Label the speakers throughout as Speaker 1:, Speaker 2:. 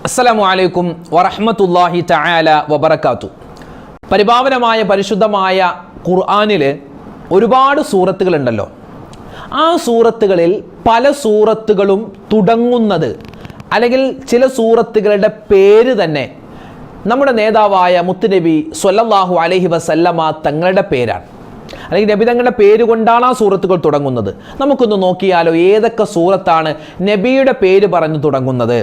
Speaker 1: അസ്സലാമു അലൈക്കും വറഹ്മത്തുള്ളാഹി തആല വബറകാതുഹു. പരിപാവനമായ പരിശുദ്ധമായ ഖുർആനിൽ ഒരുപാട് സൂറത്തുകളുണ്ടല്ലോ. ആ സൂറത്തുകളിൽ പല സൂറത്തുകളും തുടങ്ങുന്നത് അല്ലെങ്കിൽ ചില സൂറത്തുകളുടെ പേര് തന്നെ നമ്മുടെ നേതാവായ മുത്തുനബി സ്വല്ലല്ലാഹു അലൈഹി വസല്ലമ തങ്ങളുടെ പേരാണ്, അല്ലെങ്കിൽ നബി തങ്ങളുടെ പേര് കൊണ്ടാണ് ആ സൂറത്തുകൾ തുടങ്ങുന്നത്. നമുക്കൊന്ന് നോക്കിയാലോ, ഏതൊക്കെ സൂറത്താണ് നബിയുടെ പേര് പറഞ്ഞു തുടങ്ങുന്നത്,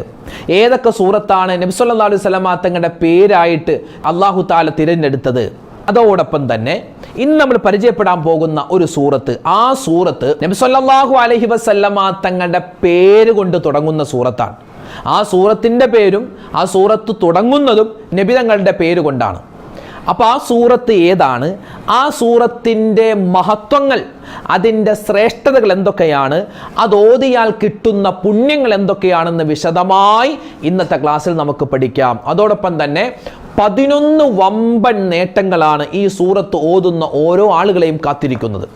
Speaker 1: ഏതൊക്കെ സൂറത്താണ് നബി സല്ലല്ലാഹു അലൈഹി വസല്ലമ തങ്ങളുടെ പേരായിട്ട് അല്ലാഹു തആല തിരഞ്ഞെടുത്തത്. അതോടൊപ്പം തന്നെ ഇന്ന് നമ്മൾ പരിചയപ്പെടാൻ പോകുന്ന ഒരു സൂറത്ത്, ആ സൂറത്ത് നബി സല്ലല്ലാഹു അലൈഹി വസല്ലമ തങ്ങളുടെ പേര് കൊണ്ട് തുടങ്ങുന്ന സൂറത്താണ്. ആ സൂറത്തിൻ്റെ പേരും ആ സൂറത്ത് തുടങ്ങുന്നതും നബി തങ്ങളുടെ പേര് കൊണ്ടാണ്. അപ്പോൾ ആ സൂറത്ത് ഏതാണ്, ആ സൂറത്തിൻ്റെ മഹത്വങ്ങൾ, അതിൻ്റെ ശ്രേഷ്ഠതകൾ എന്തൊക്കെയാണ്, അത് ഓതിയാൽ കിട്ടുന്ന പുണ്യങ്ങൾ എന്തൊക്കെയാണെന്ന് വിശദമായി ഇന്നത്തെ ക്ലാസ്സിൽ നമുക്ക് പഠിക്കാം. അതോടൊപ്പം തന്നെ 11 വമ്പൻ നേട്ടങ്ങളാണ് ഈ സൂറത്ത് ഓതുന്ന ഓരോ ആളുകളെയും കാത്തിരിക്കുന്നത്.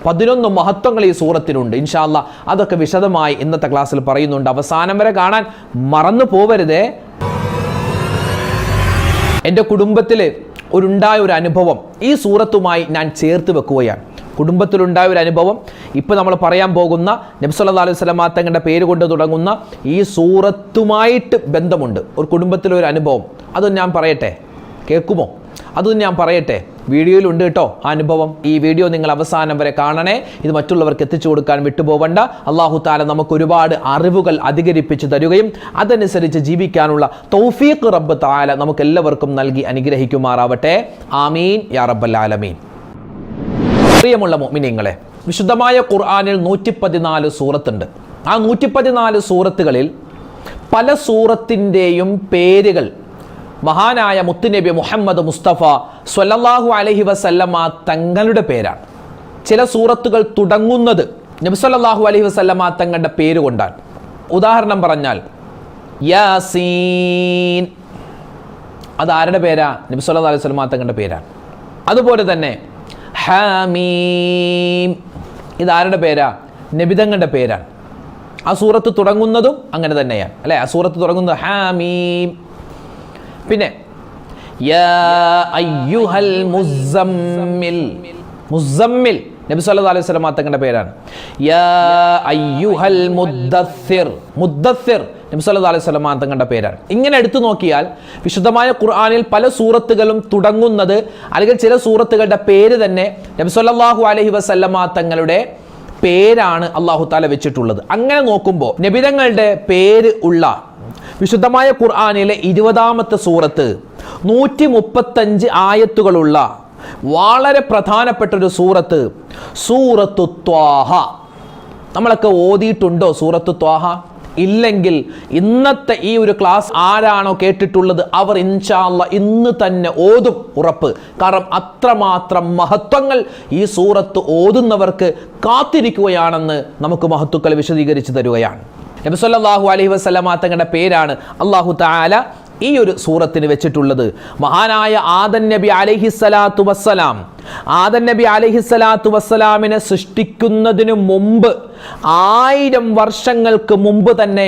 Speaker 1: 11 മഹത്വങ്ങൾ ഈ സൂറത്തിനുണ്ട്. ഇൻഷാ അല്ലാഹ് അതൊക്കെ വിശദമായി ഇന്നത്തെ ക്ലാസ്സിൽ പറയുന്നുണ്ട്. അവസാനം വരെ കാണാൻ മറന്നു പോവരുതേ. എൻ്റെ കുടുംബത്തിൽ ഉണ്ടായ ഒരു അനുഭവം ഈ സൂറത്തുമായി ഞാൻ ചേർത്ത് വെക്കുകയാണ്. കുടുംബത്തിലുണ്ടായ ഒരു അനുഭവം ഇപ്പോൾ നമ്മൾ പറയാൻ പോകുന്ന നബി സല്ലല്ലാഹു അലൈഹി വസല്ലമ തങ്ങളുടെ പേര് കൊണ്ട് തുടങ്ങുന്ന ഈ സൂറത്തുമായിട്ട് ബന്ധമുണ്ട്. ഒരു കുടുംബത്തിലൊരു അനുഭവം, അതൊന്നും ഞാൻ പറയട്ടെ, കേൾക്കുമോ? അതൊന്നും ഞാൻ പറയട്ടെ, വീഡിയോയിലുണ്ട് കേട്ടോ ആ അനുഭവം. ഈ വീഡിയോ നിങ്ങൾ അവസാനം വരെ കാണണേ. ഇത് മറ്റുള്ളവർക്ക് എത്തിച്ചു കൊടുക്കാൻ വിട്ടുപോകണ്ട. അല്ലാഹു തആല നമുക്ക് ഒരുപാട് അറിവുകൾ അധികരിപ്പിച്ചു തരുകയും അതനുസരിച്ച് ജീവിക്കാനുള്ള തൗഫീഖ് റബ്ബ് തആല നമുക്ക് എല്ലാവർക്കും നൽകി അനുഗ്രഹിക്കുമാറാവട്ടെ. ആമീൻ യാ റബ്ബൽ ആലമീൻ. പ്രിയമുള്ള മുഅ്മിനീങ്ങളെ, വിശുദ്ധമായ ഖുർആനിൽ 114 സൂറത്തുണ്ട്. ആ 114 സൂറത്തുകളിൽ പല സൂറത്തിൻ്റെയും പേരുകൾ മഹാനായ മുത്തുനബി മുഹമ്മദ് മുസ്തഫ സ്വല്ലല്ലാഹു അലൈഹി വസല്ലമ തങ്ങളുടെ പേരാണ്. ചില സൂറത്തുകൾ തുടങ്ങുന്നത് നബി സല്ലല്ലാഹു അലൈഹി വസല്ലമ തങ്ങളുടെ പേര് കൊണ്ടാണ്. ഉദാഹരണം പറഞ്ഞാൽ യാസീൻ, അത് ആരുടെ പേരാ? നബി സല്ലല്ലാഹു അലൈഹി വസല്ലമ തങ്ങളുടെ പേരാണ്. അതുപോലെ തന്നെ ഹാമീം, ഇത് ആരുടെ പേരാ? നബി തങ്ങളുടെ പേരാണ്. ആ സൂറത്ത് തുടങ്ങുന്നതും അങ്ങനെ തന്നെയാണ് അല്ലേ? ആ സൂറത്ത് തുടങ്ങുന്നത് ഹാമീം. പിന്നെ യാ അയ്യുഹൽ മുസമ്മിൽ, മുസമ്മിൽ നബി സല്ലല്ലാഹു അലൈഹി വസല്ലം തങ്ങളുടെ പേരാണ്. യാ അയ്യുഹൽ മുദ്ദസ്സിർ, മുദ്ദസ്സിർ നബി സല്ലല്ലാഹു അലൈഹി വസല്ലം തങ്ങളുടെ പേരാണ്. ഇങ്ങനെ എടുത്തു നോക്കിയാൽ വിശുദ്ധമായ ഖുർആനിൽ പല സൂറത്തുകളും തുടങ്ങുന്നത് അല്ലെങ്കിൽ ചില സൂറത്തുകളുടെ പേര് തന്നെ നബി സല്ലല്ലാഹു അലൈഹി വസല്ലം തങ്ങളുടെ പേരാണ് അല്ലാഹു തആല വെച്ചിട്ടുള്ളത്. അങ്ങനെ നോക്കുമ്പോൾ നബി തങ്ങളുടെ പേര് ഉള്ള വിശുദ്ധമായ ഖുർആനിലെ 20ാമത്തെ സൂറത്ത് 135 ആയത്തുകളുള്ള വളരെ പ്രധാനപ്പെട്ട ഒരു സൂറത്ത്, സൂറത്തു ത്വാഹ. നമ്മളൊക്കെ ഓതിയിട്ടുണ്ടോ സൂറത്തു ത്വാഹ? ഇല്ലെങ്കിൽ ഇന്നത്തെ ഈ ഒരു ക്ലാസ് ആരാണോ കേട്ടിട്ടുള്ളത് അവർ ഇൻഷാ അല്ലാഹ് ഇന്ന് തന്നെ ഓതും, ഉറപ്പ്. കാരണം അത്രമാത്രം മഹത്വങ്ങൾ ഈ സൂറത്ത് ഓതുന്നവർക്ക് കാത്തിരിക്കുകയാണെന്ന് നമുക്ക് മഹത്തുക്കൾ വിശദീകരിച്ചു തരുകയാണ്. നബി സല്ലല്ലാഹു അലൈഹി വസല്ലമ തങ്ങളുടെ പേരാണ് അല്ലാഹു തആല ഈ ഒരു സൂറത്തിന് വെച്ചിട്ടുള്ളത്. മഹാനായ ആദം നബി അലൈഹിസ്സലാത്തു വസ്സലാം, ആദം നബി അലൈഹിസ്സലാത്തു വസ്സലാമിനെ സൃഷ്ടിക്കുന്നതിന് മുമ്പ് 1000 വർഷങ്ങൾക്ക് മുമ്പ് തന്നെ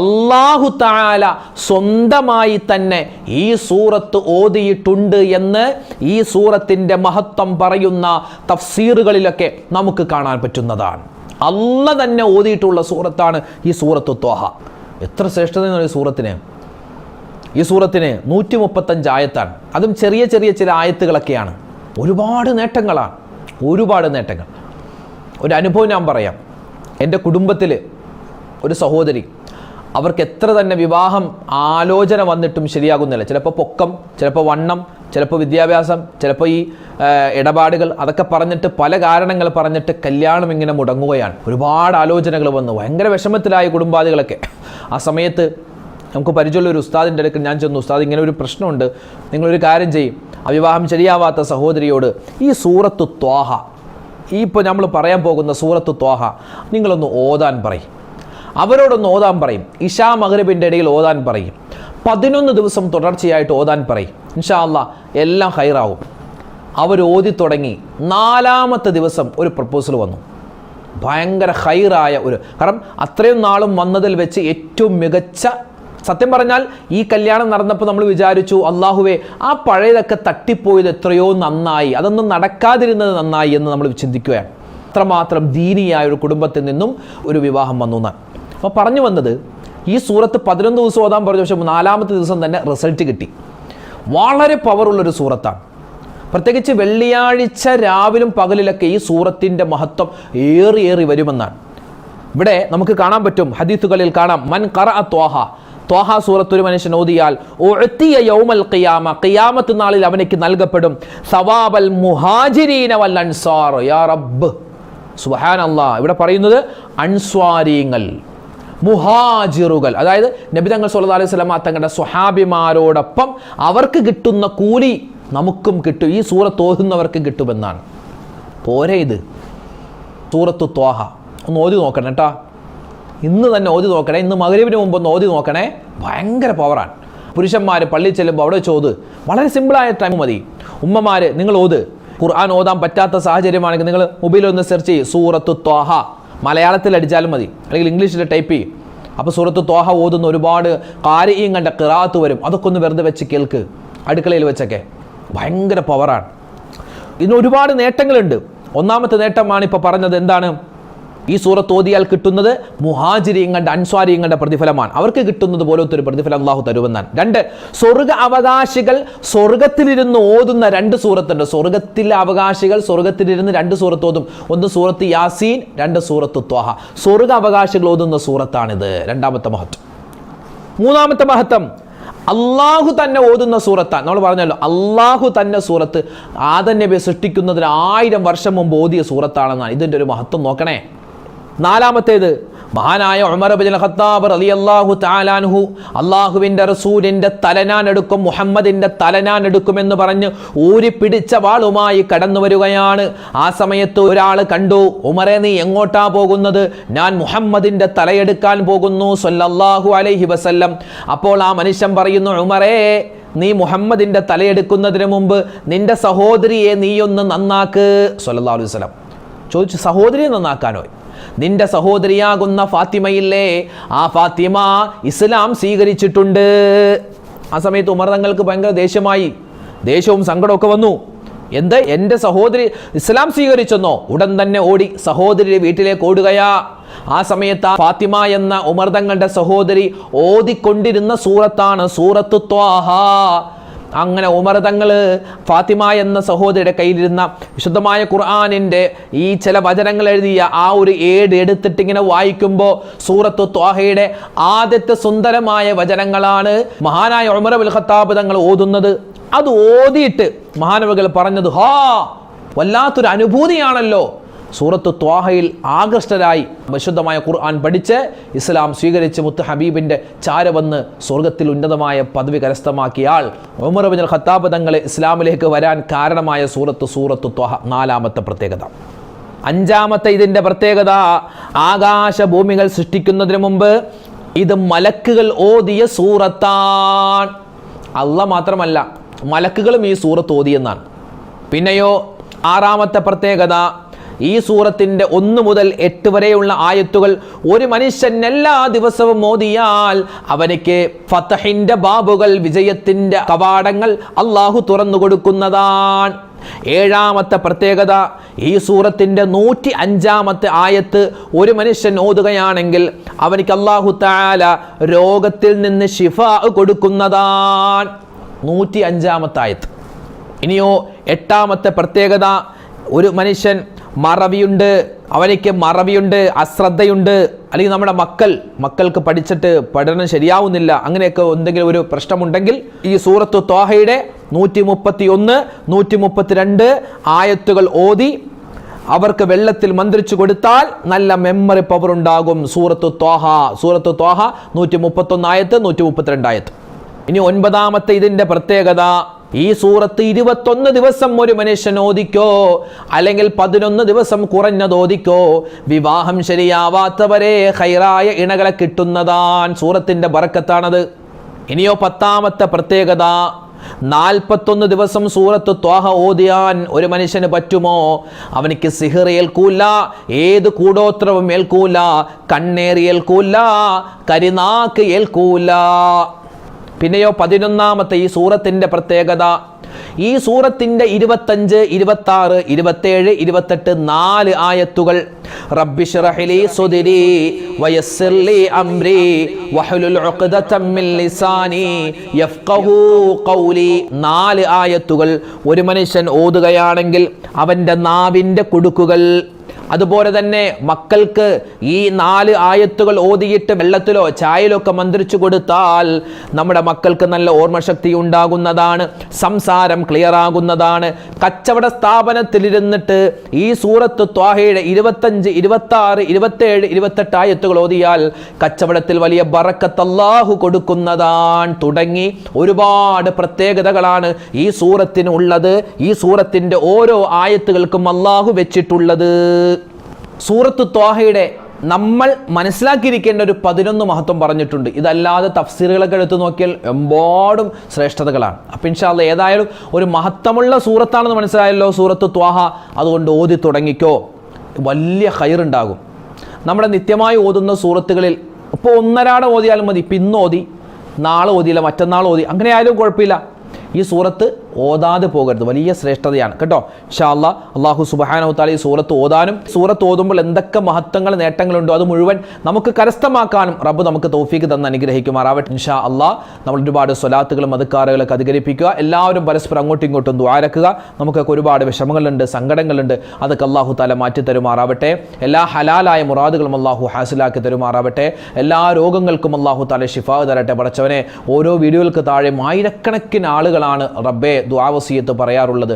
Speaker 1: അല്ലാഹു തആല സ്വന്തമായി തന്നെ ഈ സൂറത്ത് ഓതിയിട്ടുണ്ട് എന്ന് ഈ സൂറത്തിൻ്റെ മഹത്വം പറയുന്ന തഫ്സീറുകളിലൊക്കെ നമുക്ക് കാണാൻ പറ്റുന്നതാണ്. അല്ല തന്നെ ഓതിയിട്ടുള്ള സൂറത്താണ് ഈ സൂറത്തു ത്വാഹ. എത്ര ശ്രേഷ്ഠതയാണ് ഈ സൂറത്തിന്! ഈ സൂറത്തിന് 135 ആയത്താണ്. അതും ചെറിയ ചെറിയ ചില ആയത്തുകളൊക്കെയാണ്. ഒരുപാട് നേട്ടങ്ങളാണ്, ഒരുപാട് നേട്ടങ്ങൾ. ഒരു അനുഭവം ഞാൻ പറയാം. എൻ്റെ കുടുംബത്തിൽ ഒരു സഹോദരി, അവർക്ക് എത്ര തന്നെ വിവാഹം ആലോചന വന്നിട്ടും ശരിയാകുന്നില്ല. ചിലപ്പോൾ പൊക്കം, ചിലപ്പോൾ വണ്ണം, ചിലപ്പോൾ വിദ്യാഭ്യാസം, ചിലപ്പോൾ ഈ ഇടപാടുകൾ, അതൊക്കെ പറഞ്ഞിട്ട് പല കാരണങ്ങൾ പറഞ്ഞിട്ട് കല്യാണം ഇങ്ങനെ മുടങ്ങുകയാണ്. ഒരുപാട് ആലോചനകൾ വന്നു, ഭയങ്കര വിഷമത്തിലായ കുടുംബാദികളൊക്കെ. ആ സമയത്ത് നമുക്ക് പരിചയമുള്ള ഒരു ഉസ്താദിൻ്റെ അടുക്കൽ ഞാൻ ചെന്നു. ഉസ്താദ്, ഇങ്ങനെ ഒരു പ്രശ്നമുണ്ട്, നിങ്ങളൊരു കാര്യം ചെയ്യും, ആ വിവാഹം ശരിയാവാത്ത സഹോദരിയോട് ഈ സൂറത്തു ത്വാഹ, ഈ ഇപ്പോൾ നമ്മൾ പറയാൻ പോകുന്ന സൂറത്തു ത്വാഹ നിങ്ങളൊന്ന് ഓതാൻ പറയും. അവരോടൊന്ന് ഓതാൻ പറയും. ഇശാ മഗ്രിബിൻ്റെ ഇടയിൽ ഓതാൻ പറയും. 11 ദിവസം തുടർച്ചയായിട്ട് ഓതാൻ പറയും. ഇൻഷാ അല്ലാഹ് എല്ലാം ഹൈറാവും. അവർ ഓതി തുടങ്ങി. 4ാമത്തെ ദിവസം ഒരു പ്രപ്പോസൽ വന്നു. ഭയങ്കര ഹൈറായ ഒരു, കാരണം അത്രയും നാളും വന്നതിൽ വെച്ച് ഏറ്റവും മികച്ച സത്യം പറഞ്ഞാൽ ഈ കല്യാണം നടന്നപ്പോൾ നമ്മൾ വിചാരിച്ചു, അള്ളാഹുവേ ആ പഴയതൊക്കെ തട്ടിപ്പോയത് എത്രയോ നന്നായി, അതൊന്നും നടക്കാതിരുന്നത് നന്നായി എന്ന് നമ്മൾ ചിന്തിക്കുകയാണ്. അത്രമാത്രം ദീനിയായ ഒരു കുടുംബത്തിൽ നിന്നും ഒരു വിവാഹം വന്നു എന്നാണ്. അപ്പോൾ പറഞ്ഞു വന്നത്, ഈ സൂറത്ത് 11 ദിവസം ഓതാൻ പറഞ്ഞു, പക്ഷേ 4-ാമത്തെ ദിവസം തന്നെ റിസൾട്ട് കിട്ടി. വളരെ പവറുള്ളൊരു സൂറത്താണ്. പ്രത്യേകിച്ച് വെള്ളിയാഴ്ച രാവിലും പകലിലൊക്കെ ഈ സൂറത്തിൻ്റെ മഹത്വം ഏറി വരുമെന്നാണ്. ഇവിടെ നമുക്ക് കാണാൻ പറ്റും, ഹദീസുകളിൽ കാണാം, മൻ ഖറഅ ത്വാഹ സൂറത്ത് ഒരു മനുഷ്യൻ ഓതിയാൽ ഉഅ്തിയ യൗമൽ ഖിയാമ, ഖിയാമത്ത് നാളിൽ അവനിക്ക് നൽകപ്പെടും സവാബൽ മുഹാജിരീന വൽ അൻസാർ. യാ റബ്ബ്, സുബ്ഹാനല്ലാഹ്. ഇവിടെ പറയുന്നത് അൻസ്വാരീങ്ങൾ, മുഹാജിറുകൾ, അതായത് നബി തങ്ങൾ സല്ലല്ലാഹു അലൈഹി വസല്ലം തങ്ങളുടെ സ്വഹാബിമാരോടൊപ്പം അവർക്ക് കിട്ടുന്ന കൂലി നമുക്കും കിട്ടും, ഈ സൂറത്ത് ഓതുന്നവർക്ക് കിട്ടുമെന്നാണ്. പോരെ ഇത് സൂറത്ത് ത്വാഹ ഒന്ന് ഓതി നോക്കണം കേട്ടോ. ഇന്ന് തന്നെ ഓതി നോക്കണേ, ഇന്ന് മഗ്‌രിബിന് മുമ്പ് ഒന്ന് ഓതി നോക്കണേ. ഭയങ്കര പവറാണ്. പുരുഷന്മാർ പള്ളിയിൽ ചെല്ലുമ്പോൾ അവിടെ ചോദ്, വളരെ സിമ്പിളായ ടൈം മതി. ഉമ്മമാർ നിങ്ങൾ ഓത്. ഖുർആൻ ഓതാൻ പറ്റാത്ത സാഹചര്യമാണെങ്കിൽ നിങ്ങൾ മൊബൈലിൽ ഒന്ന് സെർച്ച് ചെയ്യും, സൂറത്ത് ത്വാഹ, മലയാളത്തിൽ അടിച്ചാലും മതി, അല്ലെങ്കിൽ ഇംഗ്ലീഷിൽ ടൈപ്പ് ചെയ്യും. അപ്പോൾ സൂറത്ത് ത്വാഹ ഓതുന്ന ഒരുപാട് ഖാരിഈൻ കണ്ട ഖിറാഅത്ത് വരും. അതൊക്കെ ഒന്ന് വെറുതെ വെച്ച് കേൾക്ക്, അടുക്കളയിൽ വെച്ചൊക്കെ. ഭയങ്കര പവറാണ്. ഇതിന് ഒരുപാട് നേട്ടങ്ങളുണ്ട്. ഒന്നാമത്തെ നേട്ടമാണ് ഇപ്പോൾ പറഞ്ഞത്. എന്താണ്? ഈ സൂറത്ത് ഓതിയാൽ കിട്ടുന്നത് മുഹാജിരീങ്ങളുടെ അൻസ്വാരീങ്ങളുടെ പ്രതിഫലമാണ്. അവർക്ക് കിട്ടുന്നത് പോലത്തെ ഒരു പ്രതിഫലം അള്ളാഹു തരുമെന്നാണ്. 2, സ്വർഗ അവകാശികൾ സ്വർഗത്തിലിരുന്ന് ഓതുന്ന 2 സൂറത്തുണ്ട്. സ്വർഗത്തിലെ അവകാശികൾ സ്വർഗത്തിലിരുന്ന് 2 സൂറത്ത് ഓതും. ഒന്ന് സൂറത്ത് യാസീൻ, 2 സൂറത്ത് ത്വാഹ. സ്വർഗ അവകാശികൾ ഓതുന്ന സൂറത്താണിത്. 2ാമത്തെ മഹത്വം. 3ാമത്തെ മഹത്വം, അള്ളാഹു തന്നെ ഓതുന്ന സൂറത്താണ്. നമ്മൾ പറഞ്ഞല്ലോ, അള്ളാഹു തന്നെ സൂറത്ത് ആദം നബിയെ സൃഷ്ടിക്കുന്നതിന് 1000 വർഷം മുമ്പ് ഓതിയ സൂറത്താണെന്നാണ്. ഇതിൻ്റെ ഒരു മഹത്വം നോക്കണേ. 4ാമത്തേത്, മഹാനായ ഉമർ ഇബ്നുൽ ഖത്താബ് റളിയല്ലാഹു തആല അൻഹു അള്ളാഹുവിൻ്റെ റസൂലിൻ്റെ തലനാൻ എടുക്കും, മുഹമ്മദിൻ്റെ തലനാൻ എടുക്കുമെന്ന് പറഞ്ഞ് ഊരിപ്പിടിച്ച വാളുമായി കടന്നു വരികയാണ്. ആ സമയത്ത് ഒരാൾ കണ്ടു, ഉമറെ നീ എങ്ങോട്ടാ പോകുന്നത്? ഞാൻ മുഹമ്മദിൻ്റെ തലയെടുക്കാൻ പോകുന്നു സ്വല്ലല്ലാഹു അലൈഹി വസല്ലം. അപ്പോൾ ആ മനുഷ്യൻ പറയുന്നു, ഉമറേ നീ മുഹമ്മദിൻ്റെ തലയെടുക്കുന്നതിന് മുമ്പ് നിന്റെ സഹോദരിയെ നീയൊന്ന് നന്നാക്ക്. സ്വല്ലല്ലാഹു അലൈഹി വസല്ലം ചോദിച്ചു, സഹോദരിയെ നന്നാക്കാനോ? നിന്റെ സഹോദരിയാകുന്ന ഫാത്തിമയില്ലേ, ആ ഫാത്തിമ ഇസ്ലാം സ്വീകരിച്ചിട്ടുണ്ട്. ആ സമയത്ത് ഉമർ തങ്ങൾക്ക് ഭയങ്കര ദേഷ്യവും സങ്കടമൊക്കെ വന്നു. എന്ത്, എൻ്റെ സഹോദരി ഇസ്ലാം സ്വീകരിച്ചെന്നോ? ഉടൻ തന്നെ ഓടി സഹോദരിയുടെ വീട്ടിലേക്ക് ഓടുകയാ. ആ സമയത്ത് ആ ഫാത്തിമ എന്ന ഉമർ തങ്ങളുടെ സഹോദരി ഓതിക്കൊണ്ടിരുന്ന സൂറത്താണ് സൂറത്ത് ത്വാഹ. അങ്ങനെ ഉമർ തങ്ങൾ ഫാത്തിമ എന്ന സഹോദരിയുടെ കയ്യിലിരുന്ന വിശുദ്ധമായ ഖുർആനിൻ്റെ ഈ ചില വചനങ്ങൾ എഴുതിയ ആ ഒരു ഏട് എടുത്തിട്ട് ഇങ്ങനെ വായിക്കുമ്പോൾ സൂറത്ത് ത്വാഹയുടെ ആദ്യത്തെ സുന്ദരമായ വചനങ്ങളാണ് മഹാനായ ഉമർ ഇബ്നുൽ ഖത്താബ് തങ്ങൾ ഓതുന്നത്. അത് ഓതിയിട്ട് മഹാനവകൾ പറഞ്ഞത്, ഹാ വല്ലാത്തൊരു അനുഭൂതിയാണല്ലോ. സൂറത്ത് ത്വാഹയിൽ ആകൃഷ്ടരായി വിശുദ്ധമായ ഖുർആൻ പഠിച്ച് ഇസ്ലാം സ്വീകരിച്ച് മുത്ത് ഹബീബിൻ്റെ ചാര വന്ന് സ്വർഗത്തിൽ ഉന്നതമായ പദവി കരസ്ഥമാക്കിയ ആൾ ഉമർ ഇബ്നുൽ ഖത്താബ് തങ്ങളെ ഇസ്ലാമിലേക്ക് വരാൻ കാരണമായ സൂറത്ത് ത്വാഹ. 4ാമത്തെ പ്രത്യേകത. 5ാമത്തെ ഇതിൻ്റെ പ്രത്യേകത, ആകാശഭൂമികൾ സൃഷ്ടിക്കുന്നതിന് മുമ്പ് ഇത് മലക്കുകൾ ഓതിയ സൂറത്താണ്. അല്ലാഹ് മാത്രമല്ല, മലക്കുകളും ഈ സൂറത്ത് ഓതിയെന്നാണ്. പിന്നെയോ 6ാമത്തെ പ്രത്യേകത, ഈ സൂറത്തിൻ്റെ 1 മുതൽ 8 വരെയുള്ള ആയത്തുകൾ ഒരു മനുഷ്യൻ എല്ലാ ദിവസവും ഓതിയാൽ അവനിക്ക് ഫതഹിന്റെ ബാബുകൾ, വിജയത്തിൻ്റെ കവാടങ്ങൾ അള്ളാഹു തുറന്നു കൊടുക്കുന്നതാണ്. 7ാമത്തെ പ്രത്യേകത, ഈ സൂറത്തിൻ്റെ 105ാമത്തെ ആയത്ത് ഒരു മനുഷ്യൻ ഓതുകയാണെങ്കിൽ അവനിക്ക് അള്ളാഹു തആല രോഗത്തിൽ നിന്ന് ശിഫാ കൊടുക്കുന്നതാണ്. 105ാമത്തെ ആയത്ത്. ഇനിയോ 8ാമത്തെ പ്രത്യേകത, ഒരു മനുഷ്യൻ അവനിക്ക് മറവിയുണ്ട്, അശ്രദ്ധയുണ്ട്, അല്ലെങ്കിൽ നമ്മുടെ മക്കൾക്ക് പഠിച്ചിട്ട് പഠനം ശരിയാവുന്നില്ല, അങ്ങനെയൊക്കെ എന്തെങ്കിലും ഒരു പ്രശ്നമുണ്ടെങ്കിൽ ഈ സൂറത്ത് ത്വാഹയുടെ 131, 132 ആയത്തുകൾ ഓതി അവർക്ക് വെള്ളത്തിൽ മന്ത്രിച്ചു കൊടുത്താൽ നല്ല മെമ്മറി പവർ ഉണ്ടാകും. സൂറത്ത് ത്വാഹ 131 ആയത്ത്, 132 ആയത്ത്. ഇനി 9ാമത്തെ ഇതിൻ്റെ പ്രത്യേകത, ഈ സൂറത്ത് 21 ദിവസം ഒരു മനുഷ്യൻ ഓദിക്കോ, അല്ലെങ്കിൽ 11 ദിവസം കുറഞ്ഞത് ഓദിക്കോ, വിവാഹം ശരിയാവാത്തവരെ ഖൈറായ ഇണകളെ കിട്ടുന്നതാണ്. സൂറത്തിൻ്റെ ബറക്കത്താണത്. ഇനിയോ 10ാമത്തെ പ്രത്യേകത, 41 ദിവസം സൂറത്ത് ത്വാഹ ഓതിയാൻ ഒരു മനുഷ്യന് പറ്റുമോ? അവനിക്ക് സിഹിർ ഏൽക്കൂല, ഏത് കൂടോത്രവും ഏൽക്കൂല, കണ്ണേറി ഏൽക്കൂല, കരിനാക്ക് ഏൽക്കൂല. പിന്നെയോ 11ാമത്തെ ഈ സൂറത്തിന്റെ പ്രത്യേകത, ഈ സൂറത്തിന്റെ 25, 26, 27, 28 4 ആയത്തുകൾ റബ്ബി ശ്റഹ് ലി സ്വദ്രി വയസ്സിർ ലി അംരി വഹ്ലുൽ ഉഖ്ദതം മിൻ ലിസാനി യഫ്ഖഹു ഖൗലി 4 ആയത്തുകൾ ഒരു മനുഷ്യൻ ഓതുകയാണെങ്കിൽ അവന്റെ നാവിന്റെ കുടുക്കുകൾ, അതുപോലെ തന്നെ മക്കൾക്ക് ഈ 4 ആയത്തുകൾ ഓതിയിട്ട് വെള്ളത്തിലോ ചായയിലോ ഒക്കെ മന്ത്രിച്ചു കൊടുത്താൽ നമ്മുടെ മക്കൾക്ക് നല്ല ഓർമ്മശക്തി ഉണ്ടാകുന്നതാണ്, സംസാരം ക്ലിയർ ആകുന്നതാണ്. കച്ചവട സ്ഥാപനത്തിലിരുന്നിട്ട് ഈ സൂറത്ത് ത്വാഹയുടെ 25, 26, 27, 28 ആയത്തുകൾ ഓതിയാൽ കച്ചവടത്തിൽ വലിയ ബറക്കത്ത് അല്ലാഹു കൊടുക്കുന്നതാണ്. തുടങ്ങി ഒരുപാട് പ്രത്യേകതകളാണ് ഈ സൂറത്തിന് ഉള്ളത്. ഈ സൂറത്തിന്റെ ഓരോ ആയത്തുകൾക്കും അല്ലാഹു വെച്ചിട്ടുള്ളത്. സൂറത്ത് ത്വാഹയുടെ നമ്മൾ മനസ്സിലാക്കിയിരിക്കേണ്ട ഒരു 11 മഹത്വം പറഞ്ഞിട്ടുണ്ട്. ഇതല്ലാതെ തഫ്സീറുകളൊക്കെ എടുത്തു നോക്കിയാൽ എമ്പാടും ശ്രേഷ്ഠതകളാണ്. അപ്പം ഇൻഷാ അല്ലാഹ് ഏതായാലും ഒരു മഹത്വമുള്ള സൂറത്താണെന്ന് മനസ്സിലായല്ലോ സൂറത്ത് ത്വാഹ. അതുകൊണ്ട് ഓതി തുടങ്ങിക്കോ, വലിയ ഖൈറുണ്ടാകും. നമ്മുടെ നിത്യമായി ഓതുന്ന സൂറത്തുകളിൽ ഇപ്പോൾ ഒന്നരാടം ഓതിയാലും മതി. ഇപ്പം ഇന്ന് ഓതി, നാളെ ഓതിയില്ല, മറ്റന്നാൾ ഓതി, അങ്ങനെ ആയാലും കുഴപ്പമില്ല. ഈ സൂറത്ത് ഓതാതെ പോകരുത്, വലിയ ശ്രേഷ്ഠതയാണ് കേട്ടോ. ഇൻഷാ അല്ലാഹ് അല്ലാഹു സുബ്ഹാനഹു വ തആല ഈ സൂറത്ത് ഓതാനും സൂറത്ത് ഓതുമ്പോൾ എന്തൊക്കെ മഹത്വങ്ങൾ നേട്ടങ്ങളുണ്ടോ അത് മുഴുവൻ നമുക്ക് കരസ്ഥമാക്കാനും റബ്ബ് നമുക്ക് തൗഫീഖ് തന്ന് അനുഗ്രഹിക്കുമാറാവട്ടെ. ഇൻഷാ അല്ലാഹ് നമ്മൾ ഒരുപാട് സ്വലാത്തുകളും അദ്കാറുകളൊക്കെ അധികരിപ്പിക്കുക. എല്ലാവരും പരസ്പരം അങ്ങോട്ടും ഇങ്ങോട്ടും ദുആരക്കുക. നമുക്കൊക്കെ ഒരുപാട് വിഷമങ്ങളുണ്ട്, സങ്കടങ്ങളുണ്ട്, അതൊക്കെ അല്ലാഹു തആല മാറ്റി തരുമാറാവട്ടെ. എല്ലാ ഹലാലായ മുറാദുകളും അല്ലാഹു ഹാസിലാക്കി തരുമാറാവട്ടെ. എല്ലാ രോഗങ്ങൾക്കും അല്ലാഹു തആല ശിഫാ തരട്ടെ. പടച്ചവനെ, ഓരോ വീഡിയോകൾക്ക് താഴെ ആയിരക്കണക്കിന് ആളുകളാണ് റബ്ബേ ദുആ വസിയത്ത് പറയാറുള്ളത്.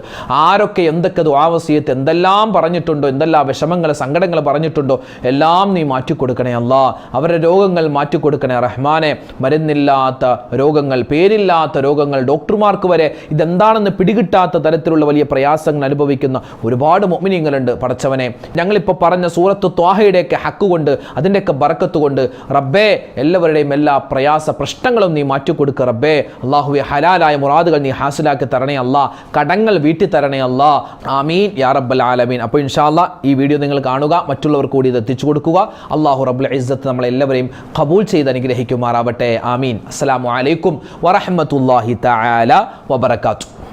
Speaker 1: ആരൊക്കെ എന്തൊക്കെ ദുആ വസിയത്ത് എന്തെല്ലാം പറഞ്ഞിട്ടുണ്ടോ, എന്തെല്ലാം വിഷമങ്ങൾ സങ്കടങ്ങൾ പറഞ്ഞിട്ടുണ്ടോ എല്ലാം നീ മാറ്റിക്കൊടുക്കണേ അല്ലാ. അവരുടെ രോഗങ്ങൾ മാറ്റിക്കൊടുക്കണേ റഹ്മാനെ. മരുന്നില്ലാത്ത രോഗങ്ങൾ, പേരില്ലാത്ത രോഗങ്ങൾ, ഡോക്ടർമാർക്ക് വരെ ഇതെന്താണെന്ന് പിടികിട്ടാത്ത തരത്തിലുള്ള വലിയ പ്രയാസങ്ങൾ അനുഭവിക്കുന്ന ഒരുപാട് മുഅ്മിനീങ്ങളുണ്ട്. പടച്ചവനെ, ഞങ്ങളിപ്പോൾ പറഞ്ഞ സൂറത്ത് ത്വാഹയുടെയൊക്കെ ഹക്ക് കൊണ്ട്, അതിൻ്റെയൊക്കെ ബറക്കത്ത് കൊണ്ട് റബ്ബേ എല്ലാവരുടെയും എല്ലാ പ്രയാസ പ്രശ്നങ്ങളും നീ മാറ്റിക്കൊടുക്കുക റബ്ബേ. അല്ലാഹുവേ, ഹലാലായ മുറാദുകൾ നീ ഹാസിലാക്കി തരണേ അല്ലാ. കടങ്ങൾ വീട്ടി തരണേ അല്ലാ. ആമീൻ യാ റബ്ബൽ ആലമീൻ. അപ്പോൾ ഇൻഷാ അല്ലാഹ് ഈ വീഡിയോ നിങ്ങൾ കാണുക, മറ്റുള്ളവർക്ക് കൂടി ഇത് എത്തിച്ചു കൊടുക്കുക. അല്ലാഹു റബ്ബുൽ ഇസ്സത്ത് നമ്മളെല്ലാവരെയും ഖബൂൽ ചെയ്ത് അനുഗ്രഹിക്കുമാറാവട്ടെ. ആമീൻ. അസ്സലാമു അലൈക്കും വറഹ്മത്തുള്ളാഹി തആല വബറകാതുഹു.